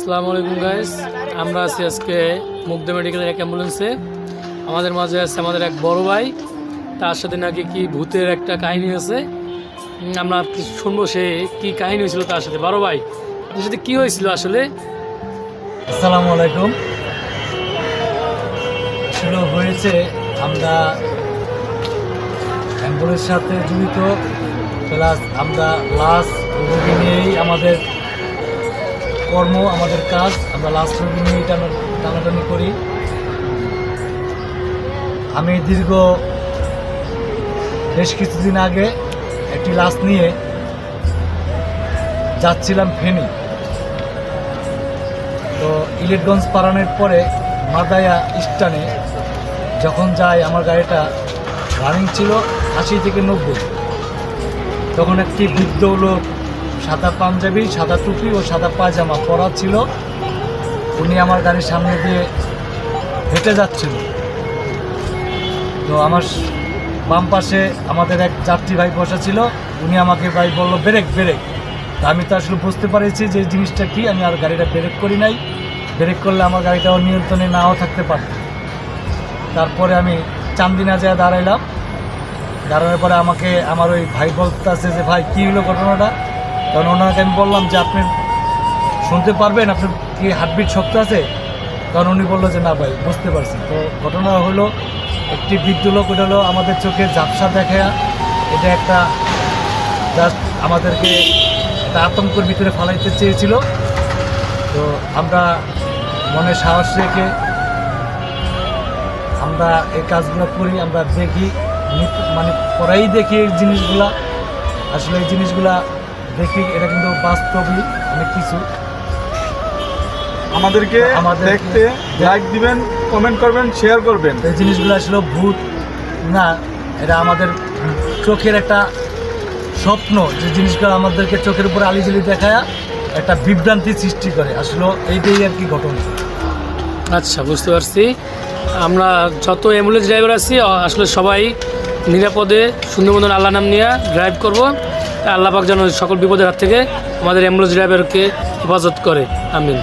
আসসালামু আলাইকুম গাইস, আমরা আছি আজকে মুগ্ধা মেডিকেলের এক অ্যাম্বুলেন্সে। আমাদের মাঝে আছে আমাদের এক বড় ভাই, তার সাথে নাকি কি ভূতের একটা কাহিনী আছে। আমরা শুনবো সে কি কাহিনী হয়েছিল তার সাথে। বড় ভাই, তার সাথে কী হয়েছিল আসলে? আসসালামু আলাইকুম। আসলে হয়েছে, আমরা অ্যাম্বুলেন্সের সাথে জড়িত, প্লাস আমরা লাস্ট রোগী নিয়েই আমাদের কর্ম, আমাদের কাজ। আমরা লাস্ট রোগী নিয়েই টানাটানি করি। আমি বেশ কিছুদিন আগে একটি লাশ নিয়ে যাচ্ছিলাম ফেনী। তো ইলেটগঞ্জ পারানোর পরে মাদায়া স্ট্যান্ডে যখন যাই, আমার গাড়িটা রানিং ছিল 80 থেকে 90। তখন একটি বৃদ্ধ লোক, সাদা পাঞ্জাবি, সাদা টুপি ও সাদা পায়জামা পরা ছিল, উনি আমার গাড়ির সামনে দিয়ে হেঁটে যাচ্ছিল। তো আমার বাম পাশে আমাদের এক যাত্রী ভাই বসা ছিল, উনি আমাকে ভাই বললো ব্রেক ব্রেক। আমি তো আসলে বুঝতে পারছি যে জিনিসটা কি। আমি আর গাড়িটা ব্রেক করি নাই। ব্রেক করলে আমার গাড়িটাও নিয়ন্ত্রণে নাও থাকতে পারত। তারপরে আমি চান্দিনা যেয়ে দাঁড়াইলাম। দাঁড়ানোর পরে আমাকে আমার ওই ভাই বলতেছে যে ভাই কী হলো ঘটনাটা। তখন ওনাকে আমি বললাম যে আপনি শুনতে পারবেন, আপনার কি হার্টবিট শক্ত আছে? তখন উনি বললো যে না ভাই, বুঝতে পারছি। তো ঘটনা হলো, একটি বৃদ্ধ লোক, ওটা হলো আমাদের চোখে ঝাপসা দেখা। এটা একটা জাস্ট আমাদেরকে একটা আতঙ্কের ভিতরে ফালাইতে চেয়েছিল। তো আমরা মনে সাহস রেখে আমরা এই কাজগুলো করি। আমরা দেখি, মানে পরেই দেখি এই জিনিসগুলা। আসলে এই জিনিসগুলা দেখি, এটা কিন্তু বাস্তবই অনেক কিছু। আমাদেরকে দেখতে লাইক দিবেন, কমেন্ট করবেন, শেয়ার করবেন। এই জিনিসগুলো আসলে ভূত না, এটা আমাদের চোখের একটা স্বপ্ন। যে জিনিসগুলো আমাদেরকে চোখের উপরে আলিজালি দেখায় একটা বিভ্রান্তি সৃষ্টি করে। আসলে এইটাই আর কি ঘটনা। আচ্ছা, বুঝতে পারছি। আমরা যত অ্যাম্বুলেন্স ড্রাইভার আছি আসলে সবাই নিরাপদে সুন্দর মতন আল্লাহ নাম নিয়ে ড্রাইভ করবো। আল্লাহ পাক যেন সকল বিপদের হাত থেকে আমাদের অ্যাম্বুলেন্স ড্রাইভারকে হেফাজত করে। আমিন।